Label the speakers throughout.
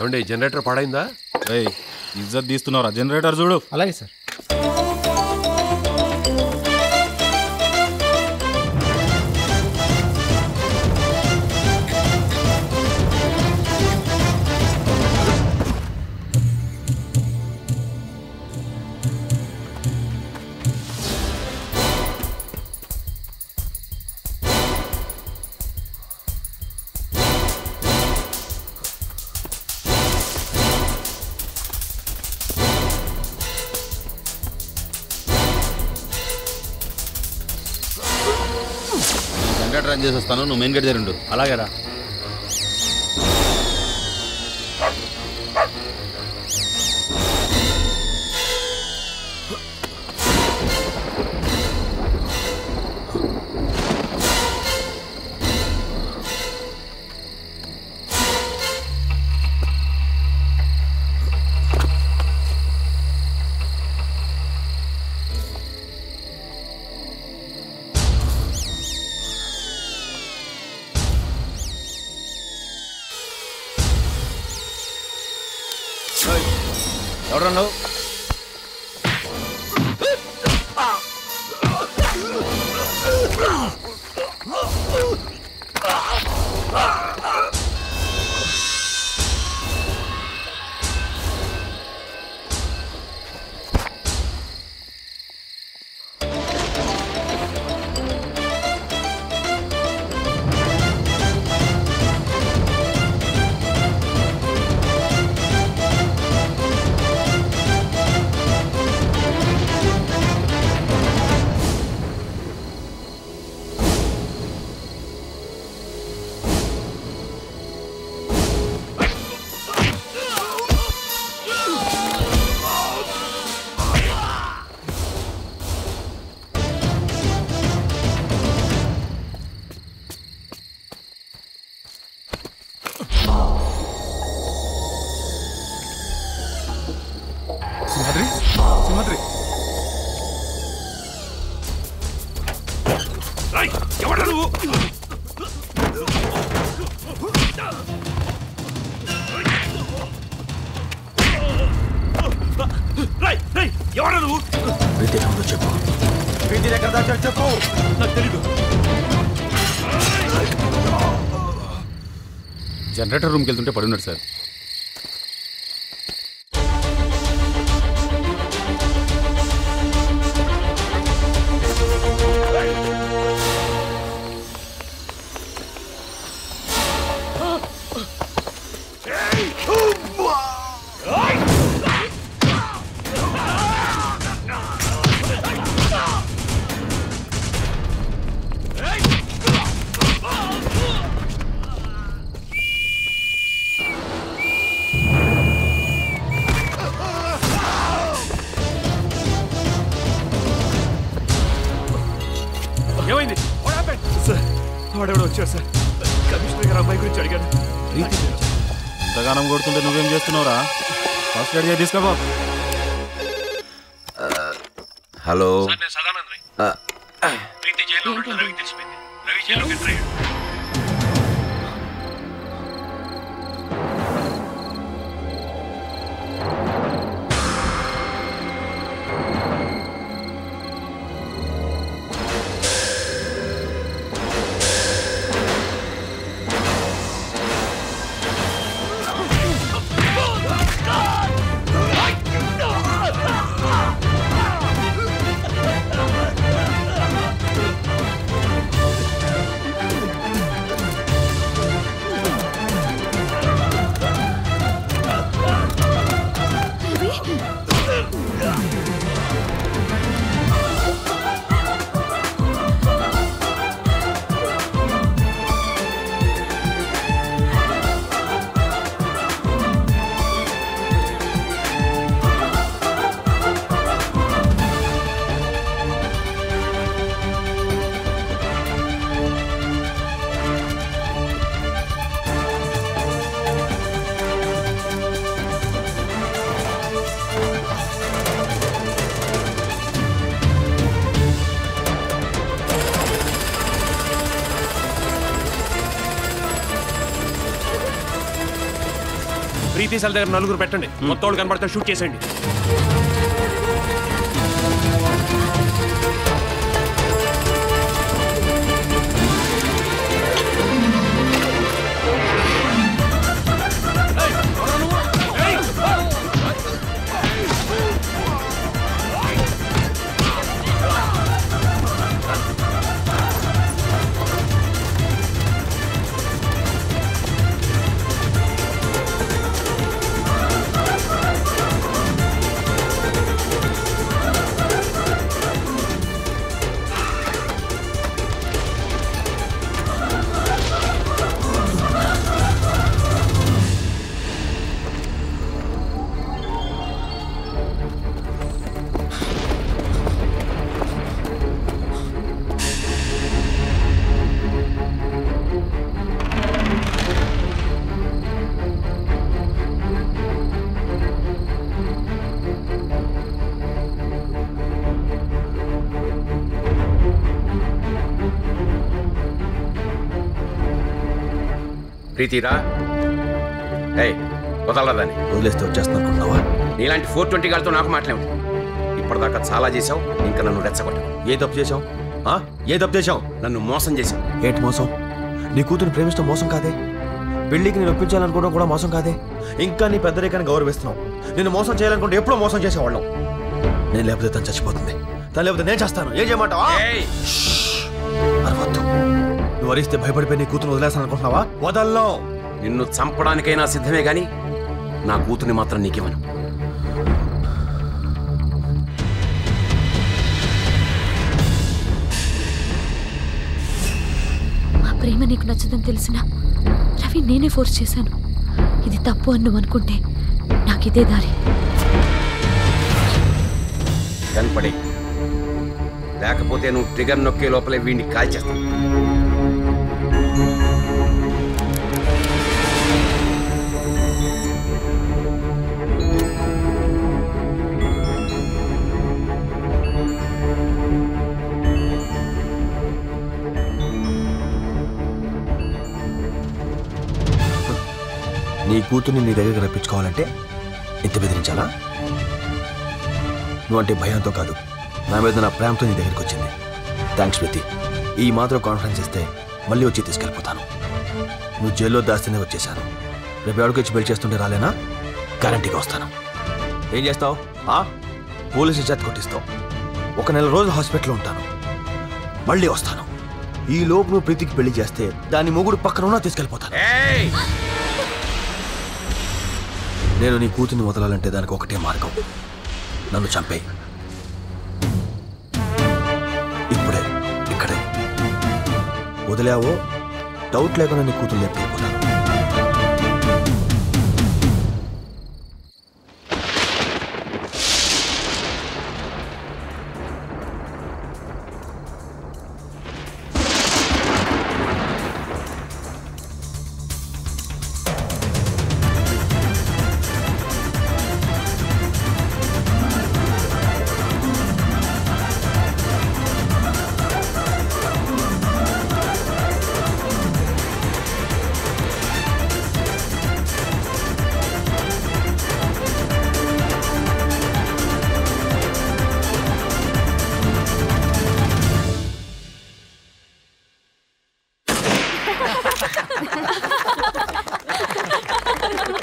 Speaker 1: ఏమండి జనరేటర్ పాడైందా?
Speaker 2: ఇజ్జత్ తీస్తున్నారా? జనరేటర్ చూడు.
Speaker 3: అలాగే సార్.
Speaker 2: రన్ చేసి వస్తాను, నువ్వు మెయిన్ గేట్ దగ్గర ఉండు.
Speaker 3: అలాగేరా.
Speaker 2: ఎవరన్నావు?
Speaker 3: సింహాద్రి, సింహాద్రి.
Speaker 1: ఎవరు నువ్వు? ఎవరు నువ్వు?
Speaker 3: చెప్పు. వీధి ఎక్కడ దాకా చెప్పు. నాకు తెలీదు.
Speaker 2: జనరేటర్ రూమ్కి వెళ్తుంటే పడున్నాడు సార్.
Speaker 1: ఏమైంది? సార్ వాడెవడో వచ్చారు సార్. కమిషనర్ గారు అమ్మాయి గురించి అడిగాను.
Speaker 2: ఇంతగానం కొడుతుంటే నువ్వేం చేస్తున్నావురా? ఫస్ట్ ఎయిడ్ చేసి తీసుకోపో.
Speaker 4: హలో,
Speaker 1: ప్రీతి జైల్లో ఉన్నట్టు రవికి తెలిసిపోయింది. రవి జైల్లోకి ఎంటర్ అయ్యాడు. ప్రీతి సెల్ దగ్గర 4 పెట్టండి. మొత్తం వాళ్ళు కనబడితే షూట్ చేసేయండి.
Speaker 4: ప్రీతిరా, వదలరా దాన్ని.
Speaker 3: వదిలేస్తే వచ్చేస్తాను అనుకుంటున్నావా?
Speaker 4: నీలాంటి 420 గారితో నాకు మాట్లాడు. ఇప్పటిదాకా చాలా చేశావు, ఇంకా నన్ను రెచ్చగొట్టు.
Speaker 3: ఏ తప్పు చేశావు? ఏ తప్పు చేశావు?
Speaker 4: నన్ను మోసం చేశావు.
Speaker 3: ఏంటి మోసం? నీ కూతురు ప్రేమించడం మోసం కాదే. పెళ్లికి నేను ఒప్పించాలనుకోవడం కూడా మోసం కాదే. ఇంకా నీ పెద్దరికాన్ని గౌరవిస్తున్నావు. నేను మోసం చేయాలనుకుంటే ఎప్పుడో మోసం చేసేవాళ్ళం. నేను లేకపోతే తను చచ్చిపోతుంది, తను లేకపోతే నేను చేస్తాను. ఏం చేయమంటావా? అరవద్దు. నువ్వు అరిస్తే భయపడిపోయి నీ కూతురు వదిలేస్తాను అనుకుంటున్నావా? వదల్లో.
Speaker 4: నిన్ను చంపడానికైనా సిద్ధమే గాని నా కూతుర్ని మాత్రం నీకివ్వను.
Speaker 5: మా ప్రేమ నీకు నచ్చదని తెలిసినా రవి నేనే ఫోర్స్ చేశాను. ఇది తప్పు అని నువ్వు అనుకుంటే నాకిదే దారి.
Speaker 4: కనపడి లేకపోతే నువ్వు ట్రిగర్ నొక్కే లోపలే వీడిని కాల్చేస్తావు.
Speaker 3: నీ కూతుర్ని నీ దగ్గరికి రప్పించుకోవాలంటే ఇంత బెదిరించాలా? నువ్వంటే భయంతో కాదు, నా మీద నా ప్రేమతో నీ దగ్గరికి వచ్చింది. థ్యాంక్స్ ప్రీతి. ఈ మాత్రం కాన్ఫిడెన్స్ ఇస్తే మళ్ళీ వచ్చి తీసుకెళ్ళిపోతాను. నువ్వు జైల్లో దాస్తేనే వచ్చేసాను. రేపు ఎవరికి వచ్చి బెల్ చేస్తుంటే రాలేనా? గ్యారంటీగా వస్తాను. ఏం చేస్తావు? పోలీసు చేత కొట్టిస్తావు. 1 నెల రోజులు హాస్పిటల్లో ఉంటాను, మళ్ళీ వస్తాను. ఈ లోపు నువ్వు ప్రీతికి పెళ్లి చేస్తే దాని మొగుడు పక్కన ఉన్నా తీసుకెళ్ళిపోతాను. నేను నీ కూతుర్ని వదలాలంటే దానికి ఒకటే మార్గం, నన్ను చంపేయి. ఇప్పుడే ఇక్కడే. వదిలావో డౌట్ లేకుండా నీ కూతురు లేకపోతాను.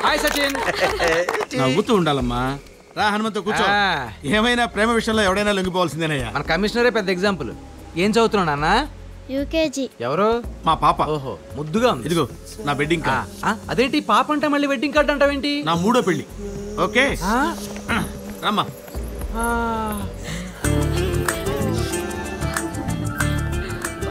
Speaker 6: హాయ్ సచిన్. నవ్వుతూ ఉండాలమ్మా. రా హనుమంతు కూర్చో. ఏమైనా ప్రేమ విషయంలో ఎవడైనా లొంగిపోవాల్సిందేనయ్యా.
Speaker 7: మన కమిషనరే పెద్ద ఎగ్జాంపుల్. ఏం చదువుతున్నావు నాన్న?
Speaker 8: యూకేజీ.
Speaker 7: ఎవరు?
Speaker 6: మా పాప.
Speaker 7: ఓహో, ముద్దుగా ఉంది.
Speaker 6: ఇదిగో నా వెడ్డింగ్ కార్డ్.
Speaker 7: అదేంటి పాప అంటే మళ్ళీ వెడ్డింగ్ కార్డ్ అంటావేంటి?
Speaker 6: నా 3వ పెళ్లి. ఓకే రమ్మా.